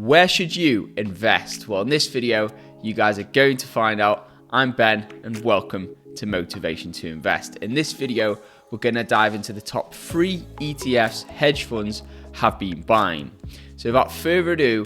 Where should you invest? Well, in this video, you guys are going to find out. I'm Ben and welcome to Motivation to Invest. In this video, we're going to dive into the top 3 ETFs hedge funds have been buying. So without further ado,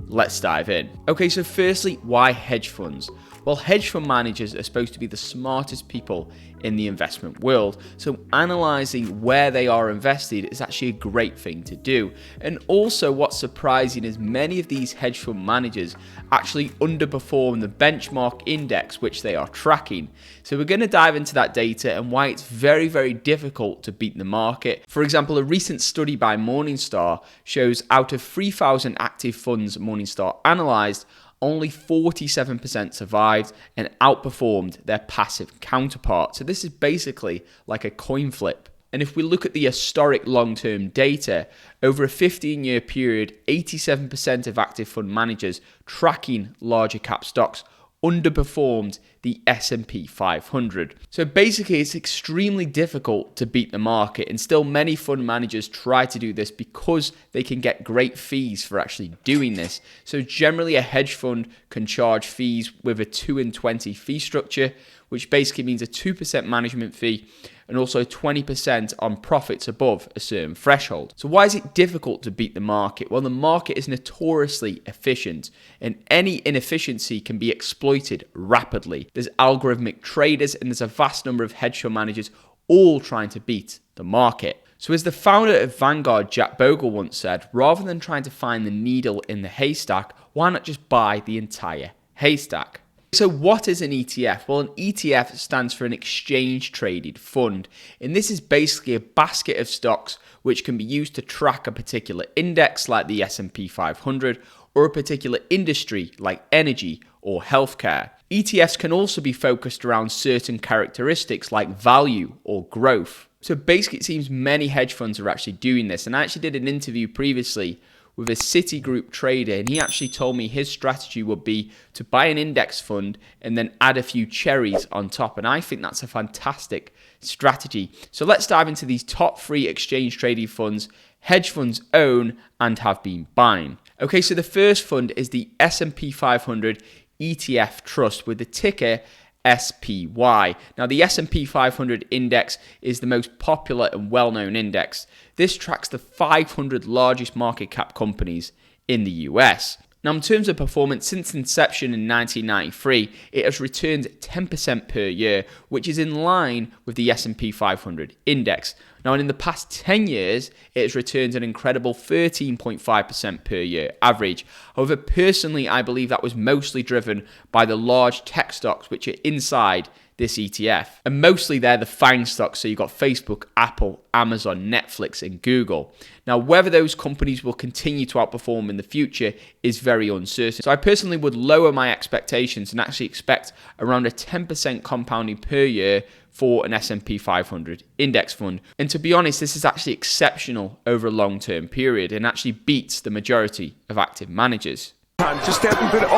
let's dive in. Okay, so firstly, why hedge funds? Well, hedge fund managers are supposed to be the smartest people in the investment world. So analyzing where they are invested is actually a great thing to do. And also what's surprising is many of these hedge fund managers actually underperform the benchmark index which they are tracking. So we're going to dive into that data and why it's very, very difficult to beat the market. For example, a recent study by Morningstar shows out of 3,000 active funds Morningstar analyzed, only 47% survived and outperformed their passive counterpart. So this is basically like a coin flip. And if we look at the historic long-term data, over a 15-year period, 87% of active fund managers tracking larger cap stocks underperformed the S&P 500. So basically it's extremely difficult to beat the market, and still many fund managers try to do this because they can get great fees for actually doing this. So generally a hedge fund can charge fees with a 2 and 20 fee structure, which basically means a 2% management fee and also 20% on profits above a certain threshold. So why is it difficult to beat the market? Well, the market is notoriously efficient, and any inefficiency can be exploited rapidly. There's algorithmic traders and there's a vast number of hedge fund managers all trying to beat the market. So as the founder of Vanguard, Jack Bogle, once said, rather than trying to find the needle in the haystack, why not just buy the entire haystack? So what is an ETF? Well, an ETF stands for an exchange traded fund. And this is basically a basket of stocks which can be used to track a particular index like the S&P 500 or a particular industry like energy or healthcare. ETFs can also be focused around certain characteristics like value or growth. So basically it seems many hedge funds are actually doing this. And I actually did an interview previously with a Citigroup trader, and he actually told me his strategy would be to buy an index fund and then add a few cherries on top. And I think that's a fantastic strategy. So let's dive into these top 3 exchange traded funds hedge funds own and have been buying. Okay, so the first fund is the S&P 500 ETF Trust with the ticker SPY. Now, the S&P 500 index is the most popular and well-known index. This tracks the 500 largest market cap companies in the US. Now, in terms of performance, since inception in 1993, it has returned 10% per year, which is in line with the S&P 500 index. Now, in the past 10 years, it has returned an incredible 13.5% per year average. However, personally, I believe that was mostly driven by the large tech stocks which are inside this ETF. And mostly they're the FANG stocks, so you've got Facebook, Apple, Amazon, Netflix, and Google. Now, whether those companies will continue to outperform in the future is very uncertain. So I personally would lower my expectations and actually expect around a 10% compounding per year for an S&P 500 index fund. And to be honest, this is actually exceptional over a long-term period and actually beats the majority of active managers. Just stepping through the...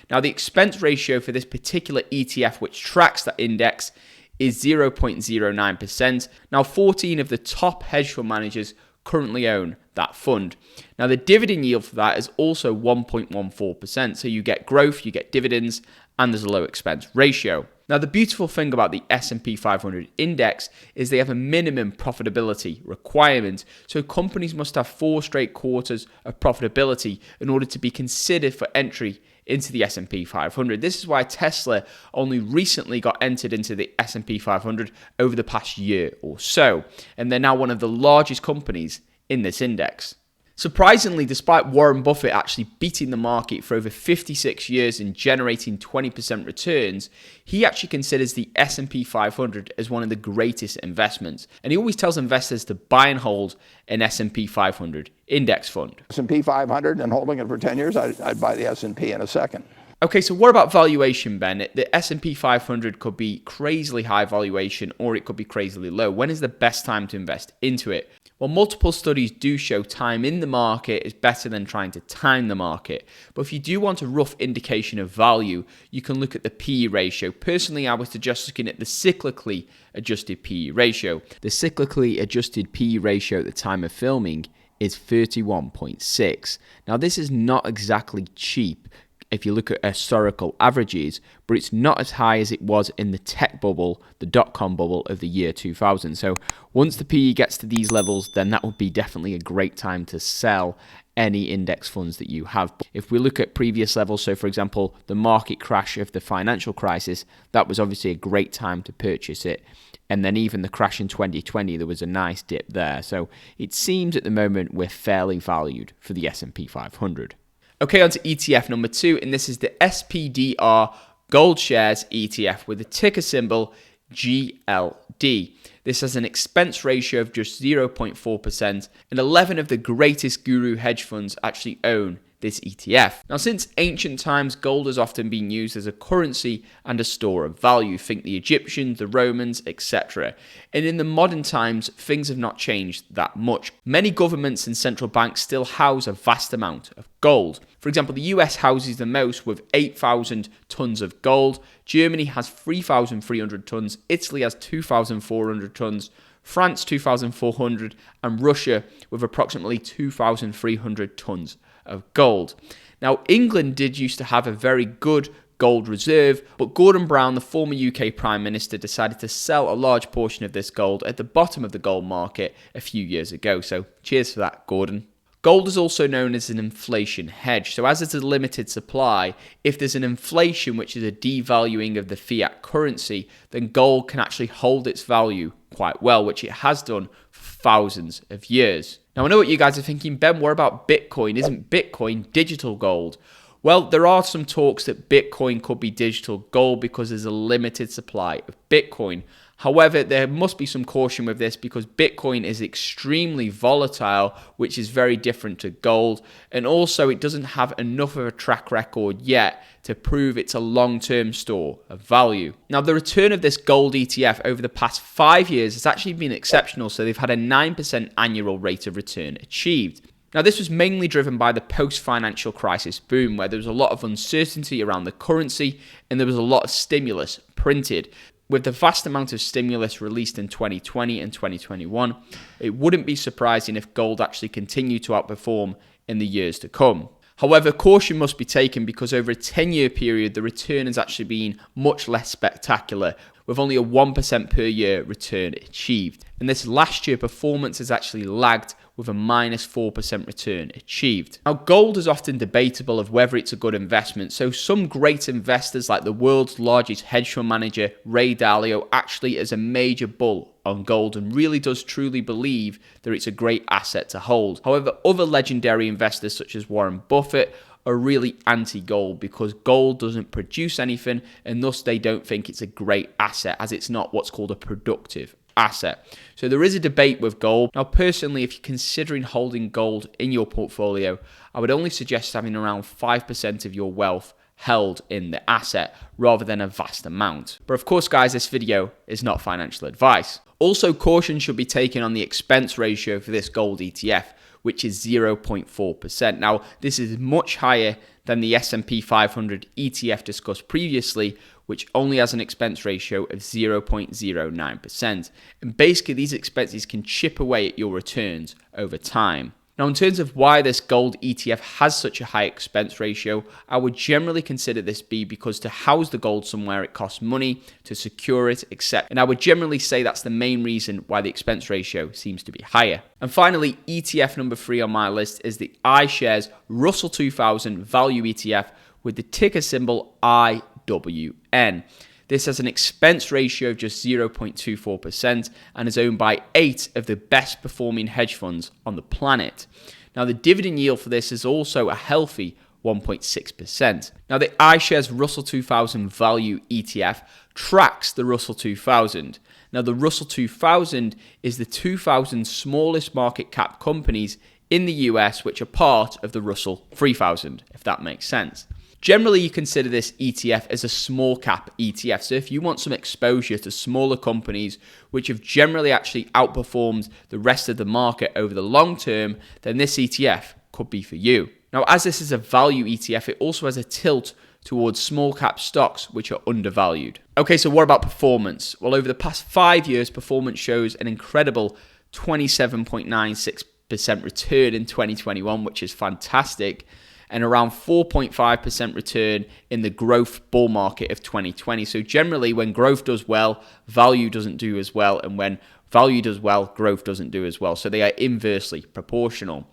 Now, the expense ratio for this particular ETF, which tracks that index, is 0.09%. Now, 14 of the top hedge fund managers currently own that fund. Now, the dividend yield for that is also 1.14%. So you get growth, you get dividends, and there's a low expense ratio. Now, the beautiful thing about the S&P 500 index is they have a minimum profitability requirement. So companies must have 4 straight quarters of profitability in order to be considered for entry into the S&P 500. This is why Tesla only recently got entered into the S&P 500 over the past year or so, and they're now one of the largest companies in this index. Surprisingly, despite Warren Buffett actually beating the market for over 56 years and generating 20% returns, he actually considers the S&P 500 as one of the greatest investments. And he always tells investors to buy and hold an S&P 500 index fund. S&P 500 and holding it for 10 years, I'd buy the S&P in a second. Okay, so what about valuation, Ben? The S&P 500 could be crazily high valuation or it could be crazily low. When is the best time to invest into it? Well, multiple studies do show time in the market is better than trying to time the market. But if you do want a rough indication of value, you can look at the PE ratio. Personally, I was just looking at the cyclically adjusted PE ratio. The cyclically adjusted PE ratio at the time of filming is 31.6. Now, this is not exactly cheap if you look at historical averages, but it's not as high as it was in the tech bubble, the dot-com bubble of the year 2000. So once the PE gets to these levels, then that would be definitely a great time to sell any index funds that you have. If we look at previous levels, so for example, the market crash of the financial crisis, that was obviously a great time to purchase it. And then even the crash in 2020, there was a nice dip there. So it seems at the moment we're fairly valued for the S&P 500. Okay, on to ETF number 2, and this is the SPDR Gold Shares ETF with the ticker symbol GLD. This has an expense ratio of just 0.4%, and 11 of the greatest guru hedge funds actually own this ETF. Now, since ancient times, gold has often been used as a currency and a store of value. Think the Egyptians, the Romans, etc. And in the modern times, things have not changed that much. Many governments and central banks still house a vast amount of gold. For example, the US houses the most with 8,000 tons of gold. Germany has 3,300 tons. Italy has 2,400 tons. France 2,400, and Russia with approximately 2,300 tons of gold. Now, England did used to have a very good gold reserve, but Gordon Brown, the former UK Prime Minister, decided to sell a large portion of this gold at the bottom of the gold market a few years ago. So cheers for that, Gordon. Gold is also known as an inflation hedge. So as it's a limited supply, if there's an inflation, which is a devaluing of the fiat currency, then gold can actually hold its value quite well, which it has done for thousands of years. Now, I know what you guys are thinking, Ben, what about Bitcoin? Isn't Bitcoin digital gold? Well, there are some talks that Bitcoin could be digital gold because there's a limited supply of Bitcoin. However, there must be some caution with this because Bitcoin is extremely volatile, which is very different to gold. And also, it doesn't have enough of a track record yet to prove it's a long-term store of value. Now, the return of this gold ETF over the past 5 years has actually been exceptional. So they've had a 9% annual rate of return achieved. Now, this was mainly driven by the post-financial crisis boom, where there was a lot of uncertainty around the currency and there was a lot of stimulus printed. With the vast amount of stimulus released in 2020 and 2021, it wouldn't be surprising if gold actually continued to outperform in the years to come. However, caution must be taken because over a 10-year period, the return has actually been much less spectacular, with only a 1% per year return achieved. And this last year performance has actually lagged with a minus 4% return achieved. Now, gold is often debatable of whether it's a good investment. So some great investors like the world's largest hedge fund manager, Ray Dalio, actually is a major bull on gold and really does truly believe that it's a great asset to hold. However, other legendary investors such as Warren Buffett are really anti-gold because gold doesn't produce anything and thus they don't think it's a great asset as it's not what's called a productive asset. So there is a debate with gold. Now, personally, if you're considering holding gold in your portfolio, I would only suggest having around 5% of your wealth held in the asset rather than a vast amount. But of course, guys, this video is not financial advice. Also, caution should be taken on the expense ratio for this gold ETF, which is 0.4%. Now, this is much higher than the S&P 500 ETF discussed previously, which only has an expense ratio of 0.09%. And basically, these expenses can chip away at your returns over time. Now, in terms of why this gold ETF has such a high expense ratio, I would generally consider this be because to house the gold somewhere, it costs money, to secure it, etc. And I would generally say that's the main reason why the expense ratio seems to be higher. And finally, ETF number 3 on my list is the iShares Russell 2000 Value ETF with the ticker symbol IWN. This has an expense ratio of just 0.24% and is owned by 8 of the best performing hedge funds on the planet. Now, the dividend yield for this is also a healthy 1.6%. Now, the iShares Russell 2000 Value ETF tracks the Russell 2000. Now, the Russell 2000 is the 2,000 smallest market cap companies in the US which are part of the Russell 3000, if that makes sense. Generally, you consider this ETF as a small cap ETF. So if you want some exposure to smaller companies which have generally actually outperformed the rest of the market over the long term, then this ETF could be for you. Now, as this is a value ETF, it also has a tilt towards small cap stocks which are undervalued. Okay, so what about performance? Well, over the past 5 years, performance shows an incredible 27.96% return in 2021, which is fantastic, and around 4.5% return in the growth bull market of 2020. So generally, when growth does well, value doesn't do as well, and when value does well, growth doesn't do as well. So they are inversely proportional.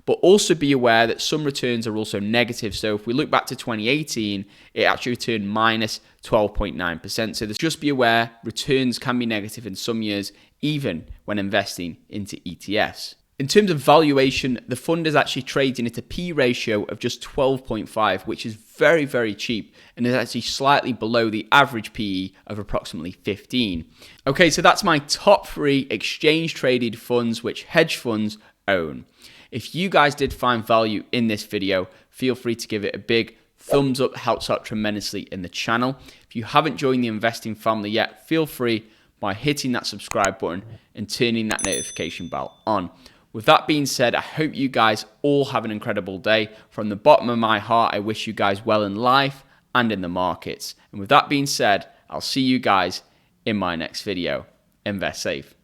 But also be aware that some returns are also negative. So if we look back to 2018, it actually returned minus 12.9%. So just be aware, returns can be negative in some years, even when investing into ETFs. In terms of valuation, the fund is actually trading at a P ratio of just 12.5, which is very, very cheap and is actually slightly below the average PE of approximately 15. Okay, so that's my top 3 exchange traded funds which hedge funds own. If you guys did find value in this video, feel free to give it a big thumbs up, helps out tremendously in the channel. If you haven't joined the investing family yet, feel free by hitting that subscribe button and turning that notification bell on. With that being said, I hope you guys all have an incredible day. From the bottom of my heart, I wish you guys well in life and in the markets. And with that being said, I'll see you guys in my next video. Invest safe.